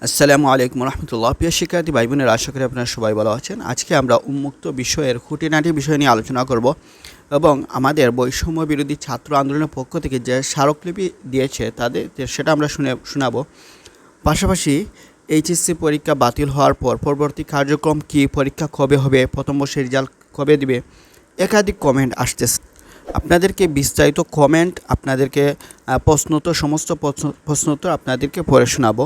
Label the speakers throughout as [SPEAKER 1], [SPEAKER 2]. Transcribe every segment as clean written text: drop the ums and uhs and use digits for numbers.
[SPEAKER 1] আসসালামু আলাইকুম রহমতুল্লাহ। প্রিয় শিক্ষার্থী ভাই বোনেরা, আশা করি আপনারা সবাই ভালো আছেন। আজকে আমরা উন্মুক্ত বিষয়ের খুঁটিনাটি বিষয় নিয়ে আলোচনা করব এবং আমাদের বৈষম্য বিরোধী ছাত্র আন্দোলনের পক্ষ থেকে যে স্মারকলিপি দিয়েছে তাদের সেটা আমরা শোনাবো। পাশাপাশি এইচএসসি পরীক্ষা বাতিল হওয়ার পর পরবর্তী কার্যক্রম কী, পরীক্ষা কবে হবে, প্রথম বর্ষের রেজাল্ট কবে দিবে, একাধিক কমেন্ট আসতেছে। আপনাদেরকে বিস্তারিত কমেন্ট, আপনাদেরকে প্রশ্নোত্তর, সমস্ত প্রশ্নোত্তর আপনাদেরকে পড়ে শোনাবো।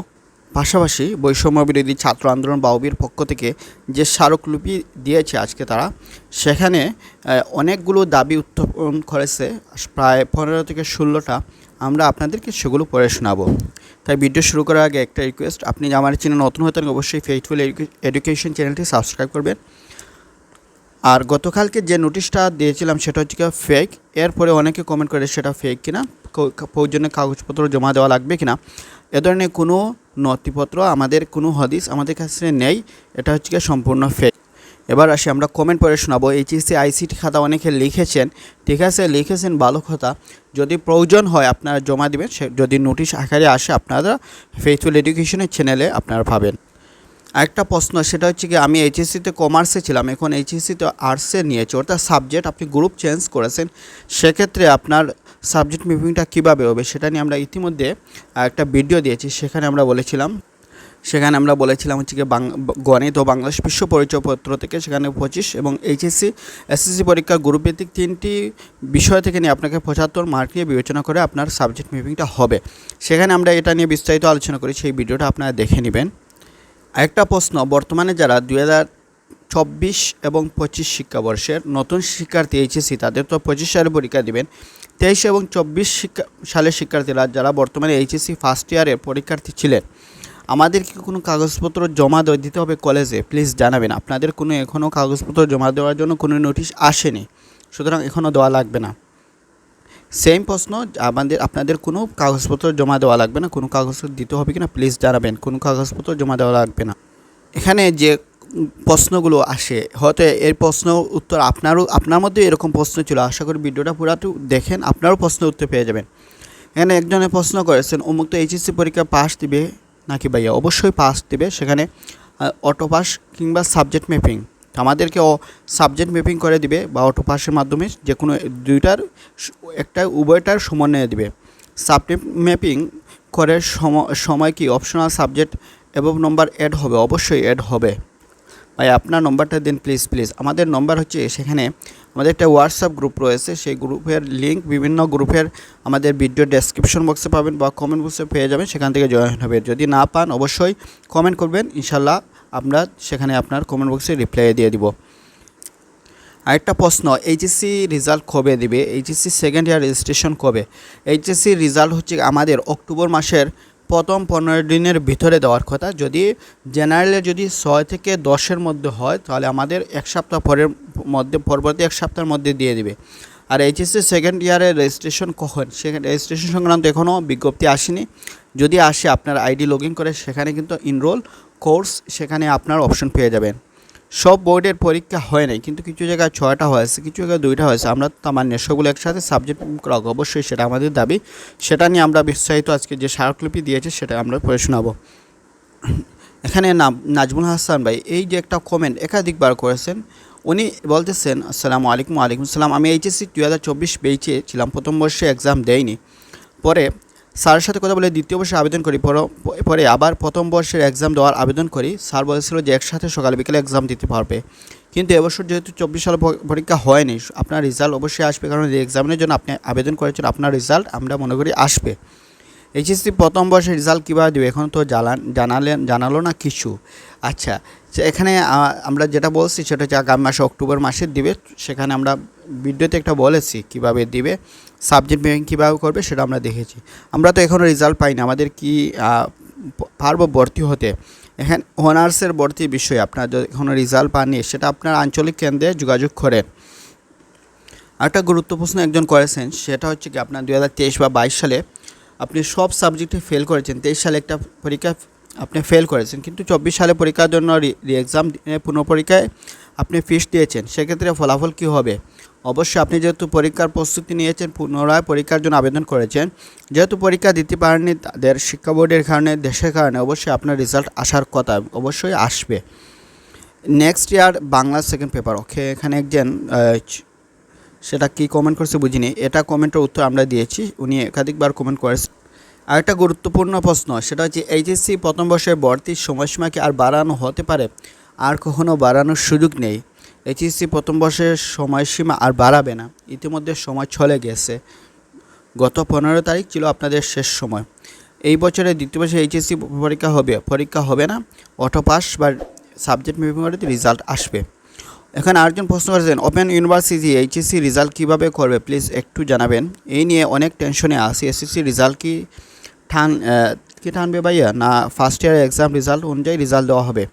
[SPEAKER 1] পাশাপাশি বৈষম্য বিরোধী ছাত্র আন্দোলন বাউবির পক্ষ থেকে যে স্মারকলিপি দিয়েছে আজকে তারা, সেখানে অনেকগুলো দাবি উত্থাপন করেছে, প্রায় 15 থেকে 16টা। আমরা আপনাদেরকে সেগুলো পড়ে শোনাবো। তাই ভিডিও শুরু করার আগে একটা রিকোয়েস্ট, আপনি আমার চ্যানেল নতুন হয়ে থাকেন অবশ্যই ফেইথফুল এডুকেশন চ্যানেলটি সাবস্ক্রাইব করবেন। আর গতকালকে যে নোটিশটা দিয়েছিলাম সেটা হচ্ছে কি ফেক। এরপরে অনেকে কমেন্ট করে সেটা ফেক কিনা, প্রয়োজনীয় কাগজপত্র জমা দেওয়া লাগবে কিনা। এ ধরনের কোনো নথিপত্র, আমাদের কোনো হদিস আমাদের কাছে নেই, এটা হচ্ছে কি সম্পূর্ণ ফেক। এবার আসি, আমরা কমেন্ট পড়ে শোনাবো। এইচএসসি আইসিটি খাতা অনেকে লিখেছেন, ঠিক আছে, লিখেছেন ভালো কথা। যদি প্রয়োজন হয় আপনারা জমা দেবেন, যদি নোটিশ আকারে আসে আপনারা ফেইথফুল এডুকেশনের চ্যানেলে আপনারা পাবেন। আরেকটা প্রশ্ন, সেটা হচ্ছে কি আমি এইচএসসিতে কমার্সে ছিলাম, এখন এইচএসসিতে আর্টসে নিয়েছি, অর্থাৎ সাবজেক্ট আপনি গ্রুপ চেঞ্জ করেছেন, সেক্ষেত্রে আপনার সাবজেক্ট ম্যাপিংটা কীভাবে হবে সেটা নিয়ে আমরা ইতিমধ্যে একটা ভিডিও দিয়েছি। সেখানে আমরা বলেছিলাম হচ্ছে কি গণিত ও বাংলাদেশ বিশ্ব পরিচয়পত্র থেকে, সেখানে 25 এবং এইচএসসি এসএসসি পরীক্ষার গ্রুপভিত্তিক 3টি বিষয় থেকে নিয়ে আপনাকে 75 মার্ক নিয়ে বিবেচনা করে আপনার সাবজেক্ট ম্যাপিংটা হবে। সেখানে আমরা এটা নিয়ে বিস্তারিত আলোচনা করি, সেই ভিডিওটা আপনারা দেখে নেবেন। আরেকটা প্রশ্ন, বর্তমানে যারা 2024 এবং 25 শিক্ষাবর্ষের নতুন শিক্ষার্থী এইচএসসি, তাদের তো 25 সালে পরীক্ষা দিবেন। 23 এবং 24 সালের শিক্ষার্থীরা যারা বর্তমানে এইচএসসি ফার্স্ট ইয়ারের পরীক্ষার্থী ছিলেন, আমাদের কি কোনো কাগজপত্র জমা দিতে হবে কলেজে? প্লিজ জানাবেন। আপনাদের কোনো এখনও কাগজপত্র জমা দেওয়ার জন্য কোনো নোটিশ আসেনি, সুতরাং এখনও দেওয়া লাগবে না। সেম প্রশ্ন, আপনাদের কোনো কাগজপত্র জমা দেওয়া লাগবে না, কোনো কাগজপত্র দিতে হবে কিনা প্লিজ জানাবেন। কোনো কাগজপত্র জমা দেওয়া লাগবে না। এখানে যে প্রশ্নগুলো আসে, হয়তো এর প্রশ্ন উত্তর আপনার মধ্যে এরকম প্রশ্ন ছিল, আশা করি ভিডিওটা পুরাটু দেখেন, আপনারও প্রশ্ন উত্তর পেয়ে যাবেন। এখানে একজনে প্রশ্ন করেছেন, উন্মুক্ত এইচএসসি পরীক্ষা পাস দিবে নাকি ভাইয়া? অবশ্যই পাস দিবে, সেখানে অটো পাস কিংবা সাবজেক্ট ম্যাপিং, আমাদেরকে সাবজেক্ট ম্যাপিং করে দিবে বা অটো পাসের মাধ্যমে যে কোনো দুইটার উভয়টার সমন্বয়ে দিবে। সাবজেক্ট ম্যাপিং করে সময় কি অপশনাল সাবজেক্ট এবং নম্বর অ্যাড হবে? অবশ্যই অ্যাড হবে। ভাই আপনার নম্বরটা দিন প্লিজ। আমাদের নম্বর হচ্ছে, সেখানে আমাদের একটা হোয়াটসঅ্যাপ গ্রুপ রয়েছে, সেই গ্রুপের লিঙ্ক বিভিন্ন গ্রুপের আমাদের ভিডিও ডেসক্রিপশন বক্সে পাবেন বা কমেন্ট বক্সে পেয়ে যাবেন, সেখান থেকে জয়েন হবে। যদি না পান অবশ্যই কমেন্ট করবেন, ইনশাল্লাহ আমরা সেখানে আপনার কমেন্ট বক্সে রিপ্লাই দিয়ে দিব। আরেকটা প্রশ্ন, এইচএসসি রেজাল্ট কবে দিবে? এইচএসসি সেকেন্ড ইয়ার রেজিস্ট্রেশন কবে? এইচএসসি রেজাল্ট হচ্ছে আমাদের অক্টোবর মাসের প্রথম 15 দিনের ভিতরে দেওয়ার কথা। যদি জেনারেলে যদি 6 থেকে 10-এর মধ্যে হয়, তাহলে আমাদের এক সপ্তাহ পরবর্তী এক সপ্তাহের মধ্যে দিয়ে দিবে। আর এইচএসসি সেকেন্ড ইয়ারের রেজিস্ট্রেশন কখন, সেখানে রেজিস্ট্রেশন সংক্রান্ত এখনও বিজ্ঞপ্তি আসেনি। যদি আসে আপনার আইডি লগ ইন করে সেখানে কিন্তু ইনরোল কোর্স, সেখানে আপনার অপশন পেয়ে যাবেন। সব বোর্ডের পরীক্ষা হয় নাই, কিন্তু কিছু জায়গায় 6টা হয়েছে, কিছু জায়গায় 2টা হয়েছে। আমরা তামান্য সবগুলো একসাথে সাবজেক্ট করা, অবশ্যই সেটা আমাদের দাবি। সেটা নিয়ে আমরা বিস্তারিত আজকে যে স্মারকলিপি দিয়েছে সেটা আমরা পড়ে শোনাবো। এখানে নাজমুল হাসান ভাই এই যে একটা কমেন্ট একাধিকবার করেছেন, উনি বলতেছেন, আসসালামু আলাইকুম। ওয়ালাইকুম আসসালাম। আমি এইচএসসি 2024 বেচে ছিলাম, প্রথম বর্ষে এক্সাম দেয়নি, পরে স্যারের সাথে কথা বলে দ্বিতীয় বর্ষে আবেদন করি, পরে আবার প্রথম বর্ষের এক্সাম দেওয়ার আবেদন করি। স্যার বলেছিল যে একসাথে সকাল বিকেলে এক্সাম দিতে পারবে, কিন্তু এবছর যেহেতু 24 সালে পরীক্ষা হয়নি, আপনার রেজাল্ট অবশ্যই আসবে, কারণ এই এক্সামের জন্য আপনি আবেদন করেছেন, আপনার রেজাল্ট আমরা মনে করি আসবে। এইচএসসি প্রথম বর্ষের রেজাল্ট কীভাবে দেবে এখন তো জানালো না কিছু। আচ্ছা, এখানে আমরা যেটা বলছি সেটা হচ্ছে আগামী মাসে অক্টোবর মাসে দিবে। সেখানে আমরা ভিডিওতে একটা বলেছি কীভাবে দিবে, সাবজেক্ট ম্যাপিং কীভাবে করবে সেটা আমরা দেখেছি। আমরা তো এখনও রেজাল্ট পাইনি, আমাদের কি পারবো ভর্তি হতে? এখানে অনার্সের ভর্তির বিষয়ে আপনার যদি এখনও রেজাল্ট পাননি, সেটা আপনার আঞ্চলিক কেন্দ্রে যোগাযোগ করেন। আরেকটা গুরুত্বপূর্ণ একজন করেছেন, সেটা হচ্ছে কি আপনার 2023 বা 22 সালে আপনি সব সাবজেক্টে ফেল করেছেন, 23 সালে একটা পরীক্ষা আপনি ফেল করেছেন, কিন্তু 24 সালে পরীক্ষার জন্য এক্সাম পুনঃপরীক্ষায় আপনি ফিস দিয়েছেন, সেক্ষেত্রে ফলাফল কী হবে? অবশ্যই আপনি যেহেতু পরীক্ষার প্রস্তুতি নিয়েছেন, পুনরায় পরীক্ষার জন্য আবেদন করেছেন, যেহেতু পরীক্ষা দিতে পারেননি তাদের শিক্ষা বোর্ডের কারণে, দেশের কারণে, অবশ্যই আপনার রেজাল্ট আসার কথা, অবশ্যই আসবে। Next year Bangla second paper, okay. এখানে একজন সেটা কি কমেন্ট করছে বুঝিনি, এটা কমেন্টের উত্তর আমরা দিয়েছি, উনি একাধিকবার কমেন্ট করেছে। আরেকটা গুরুত্বপূর্ণ প্রশ্ন, সেটা হচ্ছে এইচএসসি প্রথম বর্ষের ভর্তির সময়সীমা কি আর বাড়ানো হতে পারে? আর কখনো বাড়ানোর সুযোগ নেই। এইচএসসি প্রথম বর্ষের সময়সীমা আর বাড়াবে না, ইতিমধ্যে সময় চলে গেছে। গত 15 তারিখ ছিল আপনাদের শেষ সময়। এই বছরের দ্বিতীয় বর্ষে এইচএসসি পরীক্ষা হবে না, অটো পাস বা সাবজেক্ট মেপিং করে রেজাল্ট আসবে। এখানে আরেকজন প্রশ্ন করেছেন, ওপেন ইউনিভার্সিটি এইচএসসি রেজাল্ট কীভাবে করবে, প্লিজ একটু জানাবেন। এই নিয়ে অনেক টেনশনে আছি। এসএসসি রেজাল্ট কি টানবে ভাইয়া, না ফার্স্ট ইয়ারের এক্সাম রেজাল্ট অনুযায়ী রেজাল্ট দেওয়া হবে,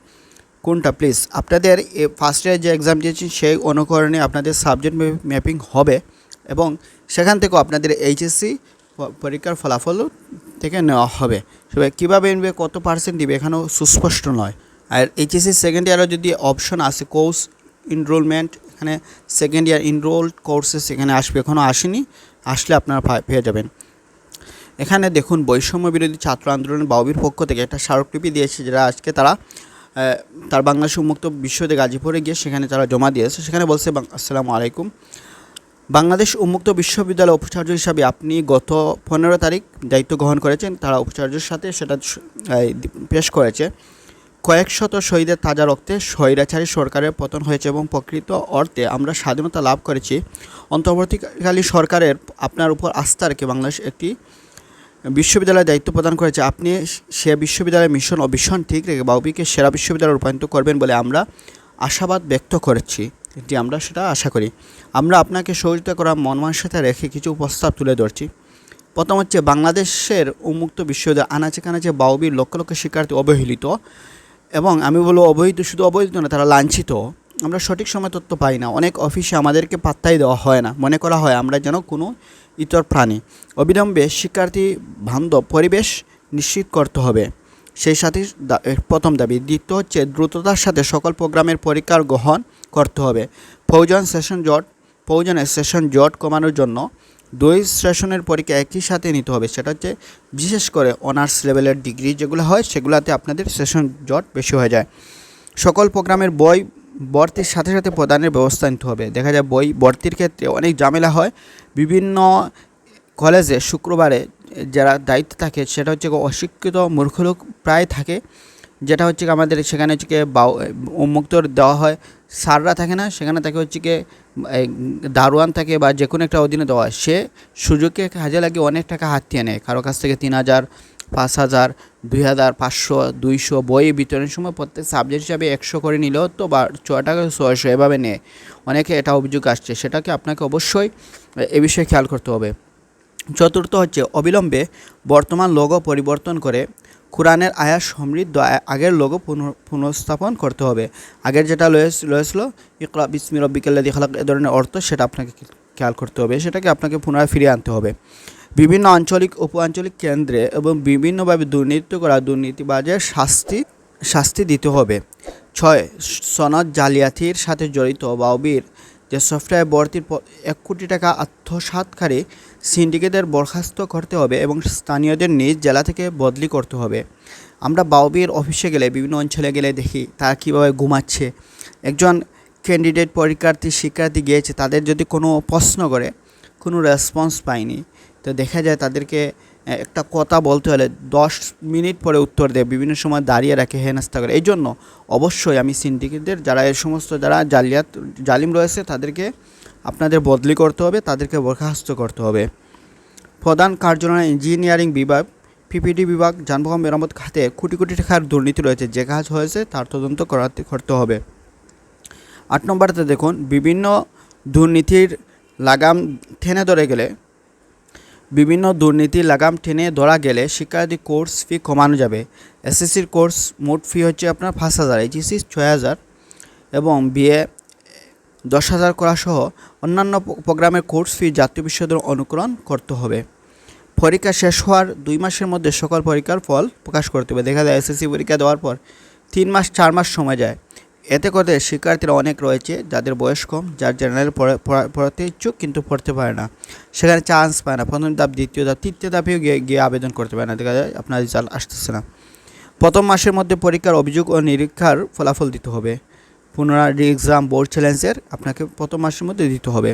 [SPEAKER 1] কোনটা প্লিজ? আপনাদের ফার্স্ট ইয়ার যে এক্সাম দিয়েছেন সেই অনুকরণে আপনাদের সাবজেক্ট ম্যাপিং হবে এবং সেখান থেকেও আপনাদের এইচএসসি পরীক্ষার ফলাফল থেকে নেওয়া হবে। সবাই কীভাবে নেবে, কত পার্সেন্ট দিবে, এখানেও সুস্পষ্ট নয়। আর এইচএসসি সেকেন্ড ইয়ারও যদি অপশন আসে কোর্স এনরোলমেন্ট, এখানে সেকেন্ড ইয়ার এনরোলড কোর্সে সেখানে আসবে, এখনও আসেনি, আসলে আপনারা পেয়ে যাবেন। এখানে দেখুন, বৈষম্য বিরোধী ছাত্র আন্দোলনের বাউবির পক্ষ থেকে একটা স্মারকলিপি দিয়েছে, যেটা আজকে তার বাংলাদেশ উন্মুক্ত বিশ্ববিদ্যালয় গাজীপুরে গিয়ে সেখানে তারা জমা দিয়েছে। সেখানে বলছে, আসসালামু আলাইকুম, বাংলাদেশ উন্মুক্ত বিশ্ববিদ্যালয় উপাচার্য হিসাবে আপনি গত 15 তারিখ দায়িত্ব গ্রহণ করেছেন। তারা উপাচার্যের সাথে সেটা পেশ করেছে। কয়েক শত শহীদের তাজা রক্তে স্বৈরাচারী সরকারের পতন হয়েছে এবং প্রকৃত অর্থে আমরা স্বাধীনতা লাভ করেছি। অন্তর্বর্তীকালীন সরকারের আপনার উপর আস্থা রেখে বাংলাদেশ একটি বিশ্ববিদ্যালয়ের দায়িত্ব প্রদান করেছে। আপনি সে বিশ্ববিদ্যালয়ের মিশন ও ভিশন ঠিক রেখে বাউবিকে সেরা বিশ্ববিদ্যালয়ে রূপান্তরিত করবেন বলে আমরা আশাবাদ ব্যক্ত করেছি। এটি আমরা সেটা আশা করি। আমরা আপনাকে সহযোগিতা করার মনমানসিকতা রেখে কিছু প্রস্তাব তুলে ধরছি। প্রথম হচ্ছে, বাংলাদেশের উন্মুক্ত বিশ্ববিদ্যালয় আনাচে কানাচে বাউবির লক্ষ লক্ষ শিক্ষার্থী অবহেলিত, এবং আমি বলবো অবহিত, শুধু অবহিত না, তারা লাঞ্ছিত। আমরা সঠিক সময় তথ্য পাই না, অনেক অফিসে আমাদেরকে পাত্তাই দেওয়া হয় না, মনে করা হয় আমরা যেন কোনো ইতর প্রাণী। অবিলম্বে শিক্ষার্থী বান্ধব পরিবেশ নিশ্চিত করতে হবে, সেই সাথে প্রথম দাবি। দ্বিতীয় হচ্ছে, দ্রুততার সাথে সকল প্রোগ্রামের পরীক্ষার গ্রহণ করতে হবে। প্রয়োজনের সেশন জট কমানোর জন্য 2 সেশনের পরীক্ষা একই সাথে নিতে হবে। সেটা হচ্ছে বিশেষ করে অনার্স লেভেলের ডিগ্রি যেগুলো হয় সেগুলোতে আপনাদের সেশন জট বেশি হয়ে যায়। সকল প্রোগ্রামের বই ভর্তির সাথে সাথে প্রদানের ব্যবস্থা নিতে হবে। দেখা যায় বই ভর্তির ক্ষেত্রে অনেক ঝামেলা হয়। বিভিন্ন কলেজে শুক্রবারে যারা দায়িত্ব থাকে সেটা হচ্ছে অশিক্ষিত মূর্খ লোক প্রায় থাকে, যেটা হচ্ছে আমাদের সেখানে হচ্ছে উন্মুক্ত দেওয়া হয়, স্যাররা থাকে না, সেখানে থাকে হচ্ছে দারোয়ান থাকে বা যে কোনো একটা অধীনে দেওয়া হয়। সে সুযোগকে কাজে লাগিয়ে অনেক টাকা হাতিয়ে নেয়, কারো কাছ থেকে 3000, 5000, 2000, 500, 200 বই বিতরণের সময় প্রত্যেক সাবজেক্ট হিসাবে 100 করে নিলেও তো বা 6 টাকা 600 এভাবে নেয়। অনেকে এটা অভিযোগ আসছে, সেটাকে আপনাকে অবশ্যই এ বিষয়ে খেয়াল করতে হবে। চতুর্থ হচ্ছে, অবিলম্বে বর্তমান লোগো পরিবর্তন করে কোরআনের আয়াত সমৃদ্ধ আগের লোগো পুনঃস্থাপন করতে হবে। আগের যেটা লয়েছিল ইকরা বিসমি রব্বিকাল্লাযী খালাক, এ ধরনের অর্থ, সেটা আপনাকে খেয়াল করতে হবে, সেটাকে আপনাকে পুনরায় ফিরিয়ে আনতে হবে। বিভিন্ন আঞ্চলিক উপ আঞ্চলিক কেন্দ্রে এবং বিভিন্নভাবে দুর্নীতি করা দুর্নীতিবাজের শাস্তি দিতে হবে। 6 সনদ জালিয়াতির সাথে জড়িত বাউবির যে সফটওয়্যার ভর্তির 1 কোটি টাকা আত্মসাৎকারী সিন্ডিকেটদের বরখাস্ত করতে হবে এবং স্থানীয়দের নিজ জেলা থেকে বদলি করতে হবে। আমরা বাউবির অফিসে গেলে, বিভিন্ন অঞ্চলে গেলে দেখি তারা কীভাবে ঘুমাচ্ছে। একজন ক্যান্ডিডেট শিক্ষার্থী গিয়েছে, তাদের যদি কোনো প্রশ্ন করে কোনো রেসপন্স পায়নি, তো দেখা যায় তাদেরকে একটা কথা বলতে হলে 10 মিনিট পরে উত্তর দেয়, বিভিন্ন সময় দাঁড়িয়ে রাখে, হেনস্থা করে। এই জন্য অবশ্যই আমি সিন্ডিকেটদের যারা এই সমস্ত যারা জালিম রয়েছে তাদেরকে আপনাদের বদলি করতে হবে, তাদেরকে বরখাস্ত করতে হবে। প্রধান কার্যালয় ইঞ্জিনিয়ারিং বিভাগ, পিপিডি বিভাগ, যানবাহন মেরামত খাতে কোটি কোটি টাকার দুর্নীতি রয়েছে, যে কাজ হয়েছে তার তদন্ত করতে হবে। 8 নম্বরতে দেখুন, বিভিন্ন দুর্নীতির লাগাম টেনে ধরা গেলে শিক্ষার্থী কোর্স ফি কমানো যাবে। এসএসসির কোর্স মোট ফি হচ্ছে আপনার 5000, এইচএসসি 6000 এবং বিএ 10,000 করা সহ অন্যান্য প্রোগ্রামের কোর্স ফি জাতীয় বিশ্ববিদ্যালয় অনুকরণ করতে হবে। পরীক্ষা শেষ হওয়ার 2 মাসের মধ্যে সকল পরীক্ষার ফল প্রকাশ করতে হবে। দেখা যায় এসএসসি পরীক্ষা দেওয়ার পর 3 মাস 4 মাস সময় যায়। এতে করে শিক্ষার্থীরা অনেক রয়েছে যাদের বয়স কম, যার জেনারেল পড়াতে ইচ্ছুক কিন্তু পড়তে পারে না, সেখানে চান্স পায় না। প্রথম ধাপ, দ্বিতীয় ধাপ, তৃতীয় ধাপেও গিয়ে আবেদন করতে পারে না, দেখা যায় আপনার রেজাল্ট আসতেছে না। প্রথম মাসের মধ্যে পরীক্ষার অভিযোগ ও নিরীক্ষার ফলাফল দিতে হবে। পুনরায় এক্সাম বোর্ড চ্যালেঞ্জের আপনাকে প্রথম মাসের মধ্যে দিতে হবে।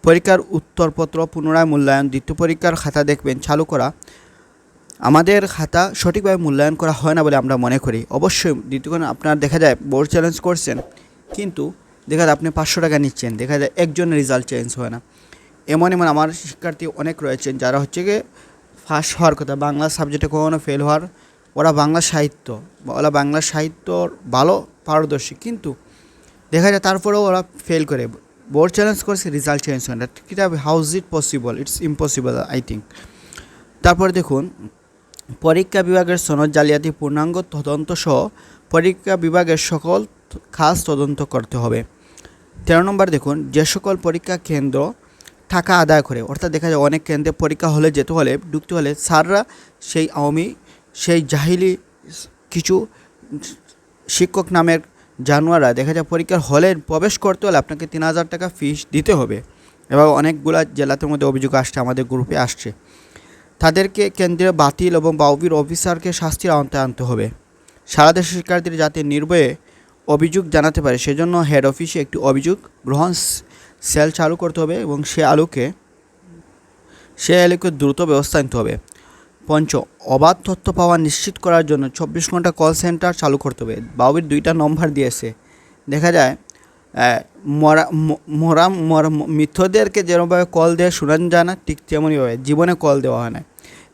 [SPEAKER 1] পরীক্ষার উত্তরপত্র পুনরায় মূল্যায়ন, দ্বিতীয় পরীক্ষার খাতা দেখবেন চালু করা। আমাদের খাতা সঠিকভাবে মূল্যায়ন করা হয় না বলে আমরা মনে করি। অবশ্যই দ্বিতীয় আপনার দেখা যায় বোর্ড চ্যালেঞ্জ করছেন কিন্তু দেখা যায় আপনি 500 টাকা নিচ্ছেন, দেখা যায় একজনের রেজাল্ট চেঞ্জ হয় না। এমন আমার শিক্ষার্থী অনেক রয়েছেন যারা হচ্ছে গিয়ে ফার্স্ট হওয়ার কথা, বাংলা সাবজেক্টে কখনো ফেল হওয়ার, ওরা বাংলা সাহিত্যর ভালো পারদর্শী, কিন্তু দেখা যায় তারপরেও ওরা ফেল করে। বোর্ড চ্যালেঞ্জ করছে, রেজাল্ট চেঞ্জ হয় না। কিভাবে, how is it possible? It's impossible I think. তারপরে দেখুন, পরীক্ষা বিভাগের সনদ জালিয়াতি পূর্ণাঙ্গ তদন্ত সহ পরীক্ষা বিভাগের সকল খাস তদন্ত করতে হবে। 13 নম্বর দেখুন, যে সকল পরীক্ষা কেন্দ্র টাকা আদায় করে, অর্থাৎ দেখা যায় অনেক কেন্দ্রে পরীক্ষা হলে ঢুকতে হলে স্যাররা সেই জাহিলি কিছু শিক্ষক নামের জানোয়াররা দেখা যায় পরীক্ষার হলে প্রবেশ করতে হলে আপনাকে 3000 টাকা ফিস দিতে হবে। এবং অনেকগুলো জেলাতে মধ্যে অভিযোগ আসছে, আমাদের গ্রুপে আসছে। তাদেরকে কেন্দ্রে বাতিল এবং বাউবির অফিসারকে শাস্তির আওতায় আনতে হবে। সারা দেশের শিক্ষার্থীরা যাতে নির্ভয়ে অভিযোগ জানাতে পারে সেজন্য হেড অফিসে একটি অভিযোগ গ্রহণ সেল চালু করতে হবে এবং সে আলোকে দ্রুত ব্যবস্থা নিতে হবে। অবাধ তথ্য পাওয়া নিশ্চিত করার জন্য 24 ঘন্টা কল সেন্টার চালু করতে হবে। বাউবির 2টা নম্বর দিয়েছে, দেখা যায় মিথ্যদেরকে যেরকমভাবে কল দেওয়া শোনানো যায় না, ঠিক তেমনইভাবে জীবনে কল দেওয়া হয় না।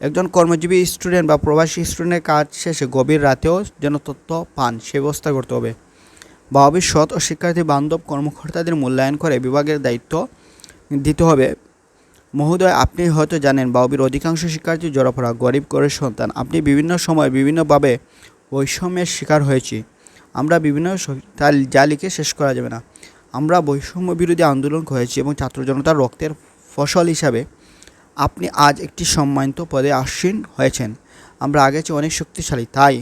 [SPEAKER 1] একজন কর্মজীবী স্টুডেন্ট বা প্রবাসী স্টুডেন্টের কাজ শেষে গভীর রাতেও যেন তথ্য পান সে ব্যবস্থা করতে হবে। বাউবির সৎ ও শিক্ষার্থী বান্ধব কর্মকর্তাদের মূল্যায়ন করে বিভাগের দায়িত্ব দিতে হবে। মহোদয়, আপনি হয়তো জানেন বাউবির অধিকাংশ শিক্ষার্থী জড়পড়া গরিব ঘরের সন্তান। আপনি বিভিন্ন সময় বিভিন্নভাবে বৈষম্যের শিকার হয়েছি। আমরা বিভিন্ন যা লিখে শেষ করা যাবে না। আমরা বৈষম্য বিরোধী আন্দোলন করেছি এবং ছাত্র জনতার রক্তের ফসল হিসাবে আপনি আজ একটি সম্মানিত পদে আসীন হয়েছেন। আমরা আগে চেয়ে অনেক শক্তিশালী, তাই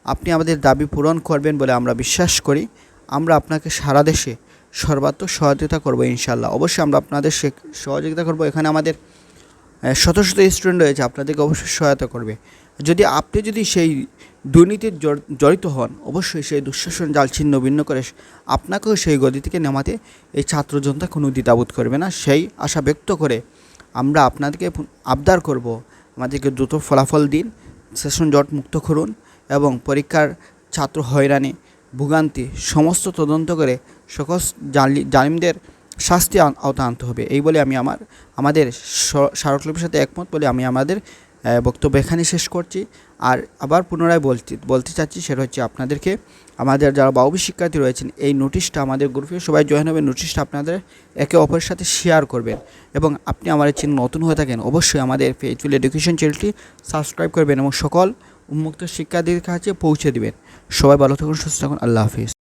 [SPEAKER 1] আপনি আমাদের দাবি পূরণ করবেন বলে আমরা বিশ্বাস করি। আমরা আপনাকে সারা দেশে সর্বাত্মক সহযোগিতা করব ইনশাল্লাহ। অবশ্যই আমরা আপনাদের সহযোগিতা করব। এখানে আমাদের শত শত স্টুডেন্ট রয়েছে, আপনাদেরকে অবশ্যই সহায়তা করবে। আপনি যদি সেই দুর্নীতির জড়িত হন, অবশ্যই সেই দুঃশাসন জাল ছিন্ন ভিন্ন করে আপনাকেও সেই গদি থেকে নামাতে এই ছাত্র জনতা কোনো দ্বিধাবোধ করবে না। সেই আশা ব্যক্ত করে আমরা আপনাদেরকে আবদার করব, আমাদেরকে দ্রুত ফলাফল দিন, সেশন জট মুক্ত করুন এবং পরীক্ষার ছাত্র হয়রানি ভোগান্তি সমস্ত তদন্ত করে সকল জালিমদের শাস্তি আওতা আনতে হবে। এই বলে আমি আমাদের স্মারকলিপির সাথে একমত বলে আমি আমাদের বক্তব্য এখানে শেষ করছি। আর আবার পুনরায় বলতে চাচ্ছি, সেটা হচ্ছে আপনাদেরকে আমাদের যারা বাউবি শিক্ষার্থী রয়েছেন এই নোটিশটা আমাদের গ্রুপে সবাই জয়েন হবে, নোটিশটা আপনাদের একে অপরের সাথে শেয়ার করবেন এবং আপনি আমাদের চ্যানেল নতুন হয়ে থাকেন অবশ্যই আমাদের ফেজফুল এডুকেশন চ্যানেলটি সাবস্ক্রাইব করবেন এবং সকল উন্মুক্ত শিক্ষার্থীদের কাছে পৌঁছে দিবেন। সবাই ভালো থাকুন, সুস্থ থাকুন, আল্লাহ হাফিজ।